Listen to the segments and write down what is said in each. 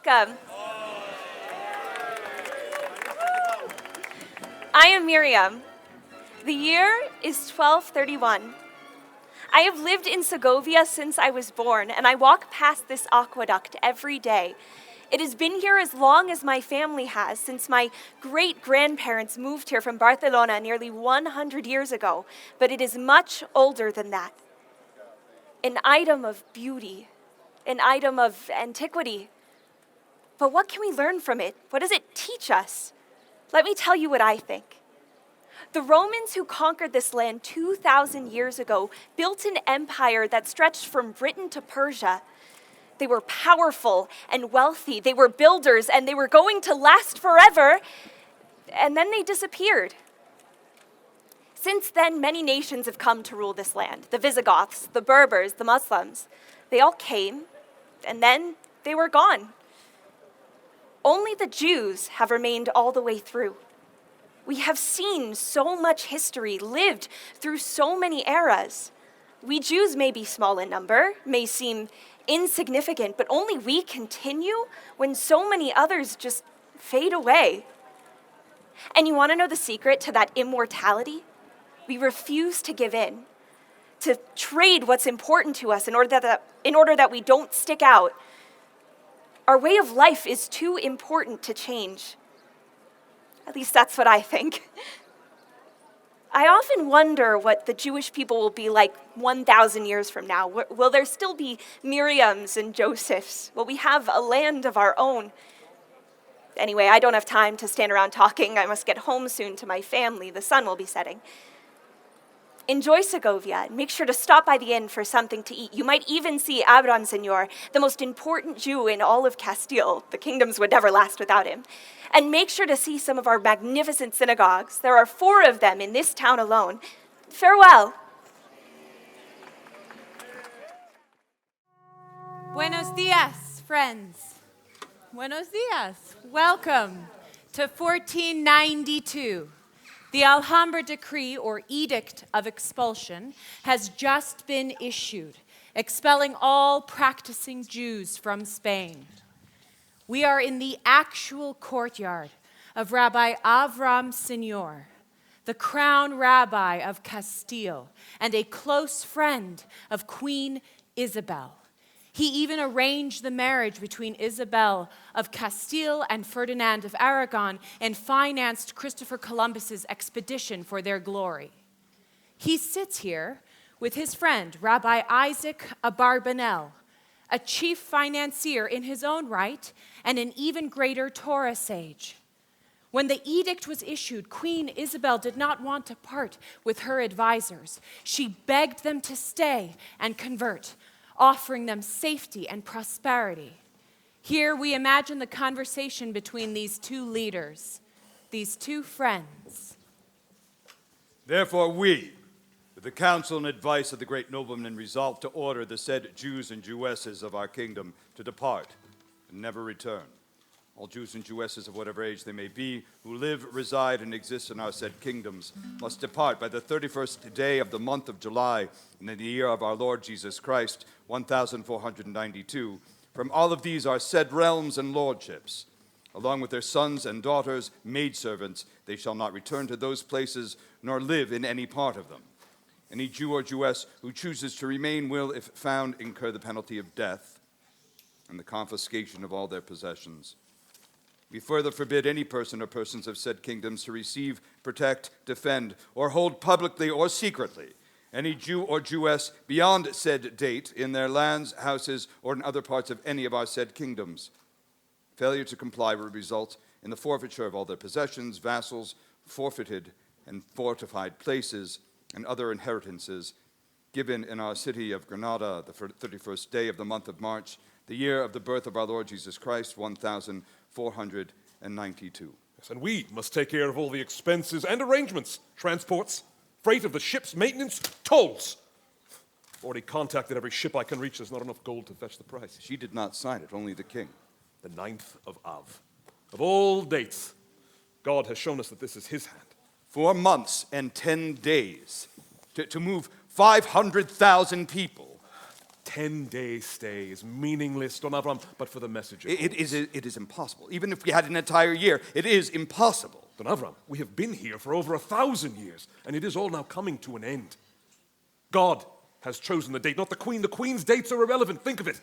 Welcome. I am Miriam. The year is 1231. I have lived in Segovia since I was born, and I walk past this aqueduct every day. It has been here as long as my family has, since my great-grandparents moved here from Barcelona nearly 100 years ago, but it is much older than that. An item of beauty, an item of antiquity. But what can we learn from it? What does it teach us? Let me tell you what I think. The Romans who conquered this land 2,000 years ago built an empire that stretched from Britain to Persia. They were powerful and wealthy. They were builders, and they were going to last forever. And then they disappeared. Since then, many nations have come to rule this land. The Visigoths, the Berbers, the Muslims. They all came, and then they were gone. Only the Jews have remained all the way through. We have seen so much history, lived through so many eras. We Jews may be small in number, may seem insignificant, but only we continue when so many others just fade away. And you want to know the secret to that immortality? We refuse to give in, to trade what's important to us in order that we don't stick out. Our way of life is too important to change. At least that's what I think. I often wonder what the Jewish people will be like 1,000 years from now. Will there still be Miriams and Josephs? Will we have a land of our own? Anyway, I don't have time to stand around talking. I must get home soon to my family. The sun will be setting. Enjoy Segovia, and make sure to stop by the inn for something to eat. You might even see Abraham Señor, the most important Jew in all of Castile. The kingdoms would never last without him. And make sure to see some of our magnificent synagogues. There are 4 of them in this town alone. Farewell. Buenos dias, friends. Buenos dias. Welcome to 1492. The Alhambra Decree, or Edict of Expulsion, has just been issued, expelling all practicing Jews from Spain. We are in the actual courtyard of Rabbi Avram Señor, the crown rabbi of Castile and a close friend of Queen Isabel. He even arranged the marriage between Isabel of Castile and Ferdinand of Aragon and financed Christopher Columbus's expedition for their glory. He sits here with his friend, Rabbi Isaac Abarbanel, a chief financier in his own right and an even greater Torah sage. When the edict was issued, Queen Isabel did not want to part with her advisors. She begged them to stay and convert, offering them safety and prosperity. Here we imagine the conversation between these 2 leaders, these 2 friends. Therefore we, with the counsel and advice of the great nobleman, resolve to order the said Jews and Jewesses of our kingdom to depart and never return. All Jews and Jewesses of whatever age they may be, who live, reside, and exist in our said kingdoms, must depart by the 31st day of the month of July, in the year of our Lord Jesus Christ, 1492, from all of these our said realms and lordships. Along with their sons and daughters, maidservants, they shall not return to those places, nor live in any part of them. Any Jew or Jewess who chooses to remain will, if found, incur the penalty of death and the confiscation of all their possessions. We further forbid any person or persons of said kingdoms to receive, protect, defend, or hold publicly or secretly any Jew or Jewess beyond said date in their lands, houses, or in other parts of any of our said kingdoms. Failure to comply will result in the forfeiture of all their possessions, vassals, forfeited and fortified places, and other inheritances given in our city of Granada, the 31st day of the month of March, the year of the birth of our Lord Jesus Christ, 1492. Yes, and we must take care of all the expenses and arrangements, transports, freight of the ship's maintenance, tolls. Already contacted every ship I can reach. There's not enough gold to fetch the price. She did not sign it, only the king. The 9th of Av. Of all dates, God has shown us that this is his hand. 4 months and 10 days to move 500,000 people. 10-day stay is meaningless, Don Avram, but for the message. It is impossible. Even if we had an entire year, it is impossible. Don Avram, we have been here for over 1,000 years, and it is all now coming to an end. God has chosen the date, not the Queen. The Queen's dates are irrelevant. Think of it.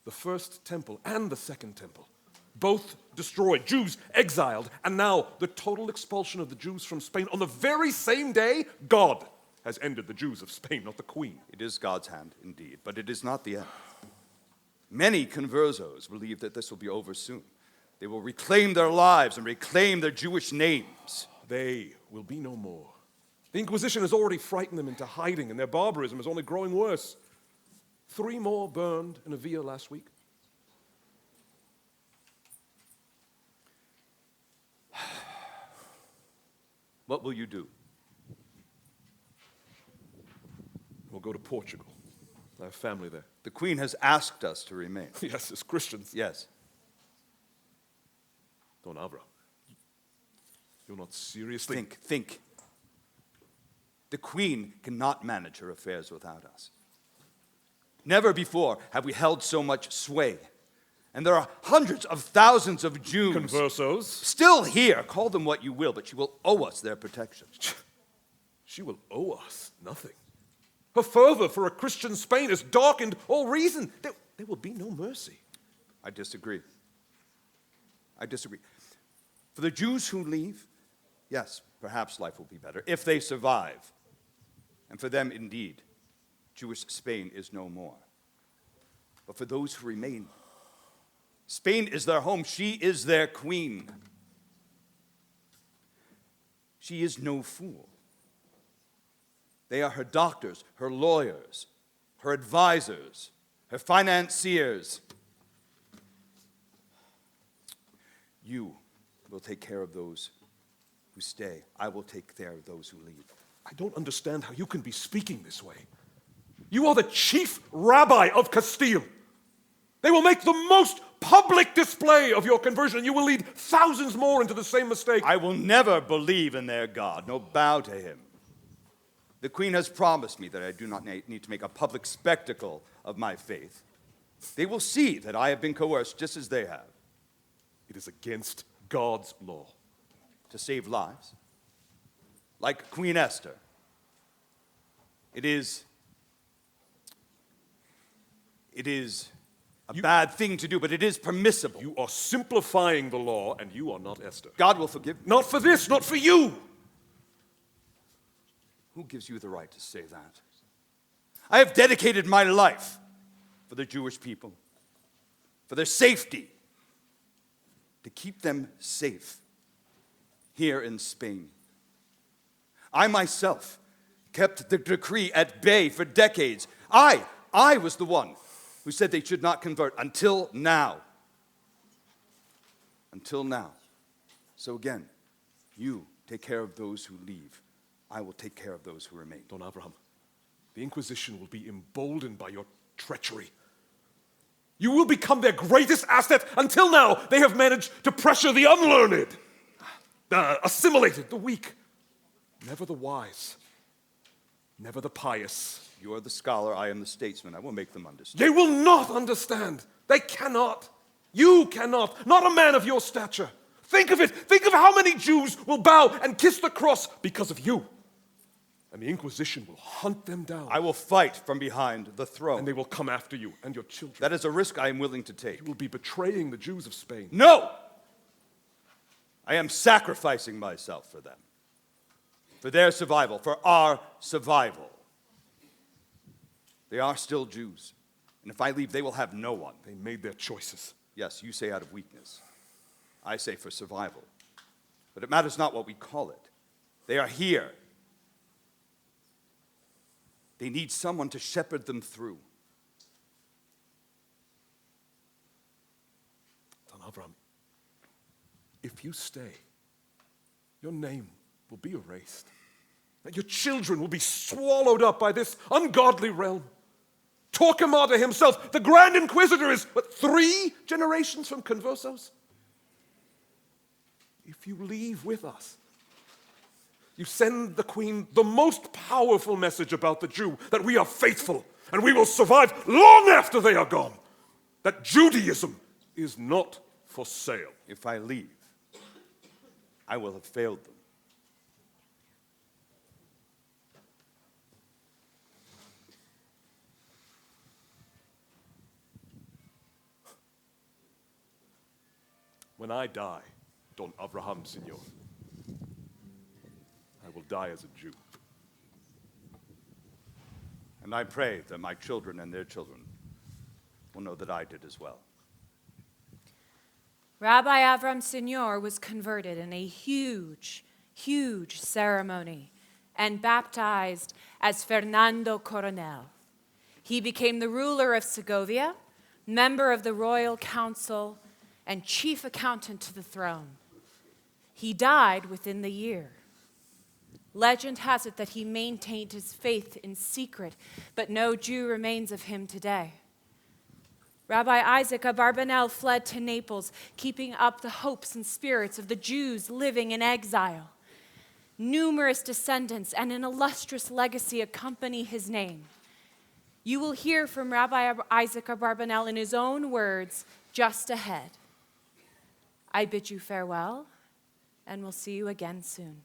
The first temple and the second temple, both destroyed, Jews exiled, and now the total expulsion of the Jews from Spain. On the very same day, God has ended the Jews of Spain, not the Queen. It is God's hand, indeed, but it is not the end. Many conversos believe that this will be over soon. They will reclaim their lives and reclaim their Jewish names. They will be no more. The Inquisition has already frightened them into hiding, and their barbarism is only growing worse. 3 more burned in Sevilla last week. What will you do? We'll go to Portugal. I have family there. The Queen has asked us to remain. Yes, as Christians. Yes. Don Avram, you're not seriously... Think. The Queen cannot manage her affairs without us. Never before have we held so much sway. And there are hundreds of thousands of Jews Conversos. still here. Call them what you will, but she will owe us their protection. She will owe us nothing. Her fervor for a Christian Spain has darkened all reason. There will be no mercy. I disagree. For the Jews who leave, yes, perhaps life will be better if they survive. And for them, indeed, Jewish Spain is no more. But for those who remain, Spain is their home. She is their queen. She is no fool. They are her doctors, her lawyers, her advisors, her financiers. You will take care of those who stay. I will take care of those who leave. I don't understand how you can be speaking this way. You are the chief rabbi of Castile. They will make the most public display of your conversion, and you will lead thousands more into the same mistake. I will never believe in their God, nor bow to him. The Queen has promised me that I do not need to make a public spectacle of my faith. They will see that I have been coerced just as they have. It is against God's law. To save lives, like Queen Esther. It is a bad thing to do, but it is permissible. You are simplifying the law, and you are not Esther. God will forgive me. Not for this, not for you. Who gives you the right to say that? I have dedicated my life for the Jewish people, for their safety, to keep them safe here in Spain. I myself kept the decree at bay for decades. I was the one who said they should not convert until now. Until now. So again, you take care of those who leave. I will take care of those who remain. Don Abraham, the Inquisition will be emboldened by your treachery. You will become their greatest asset. Until now, they have managed to pressure the unlearned, the assimilated, the weak. Never the wise, never the pious. You are the scholar, I am the statesman. I will make them understand. They will not understand. They cannot. You cannot. Not a man of your stature. Think of it. Think of how many Jews will bow and kiss the cross because of you. And the Inquisition will hunt them down. I will fight from behind the throne. And they will come after you and your children. That is a risk I am willing to take. You will be betraying the Jews of Spain. No! I am sacrificing myself for them. For their survival, for our survival. They are still Jews. And if I leave, they will have no one. They made their choices. Yes, you say out of weakness. I say for survival. But it matters not what we call it. They are here. They need someone to shepherd them through. Don Avram, if you stay, your name will be erased. And your children will be swallowed up by this ungodly realm. Torquemada himself, the Grand Inquisitor, is, 3 generations from conversos? If you leave with us, you send the Queen the most powerful message about the Jew, that we are faithful, and we will survive long after they are gone. That Judaism is not for sale. If I leave, I will have failed them. When I die, Don Abraham, Senor, I will die as a Jew. And I pray that my children and their children will know that I did as well. Rabbi Avram Senor was converted in a huge, huge ceremony and baptized as Fernando Coronel. He became the ruler of Segovia, member of the royal council, and chief accountant to the throne. He died within the year. Legend has it that he maintained his faith in secret, but no Jew remains of him today. Rabbi Isaac Abarbanel fled to Naples, keeping up the hopes and spirits of the Jews living in exile. Numerous descendants and an illustrious legacy accompany his name. You will hear from Rabbi Isaac Abarbanel in his own words just ahead. I bid you farewell, and we'll see you again soon.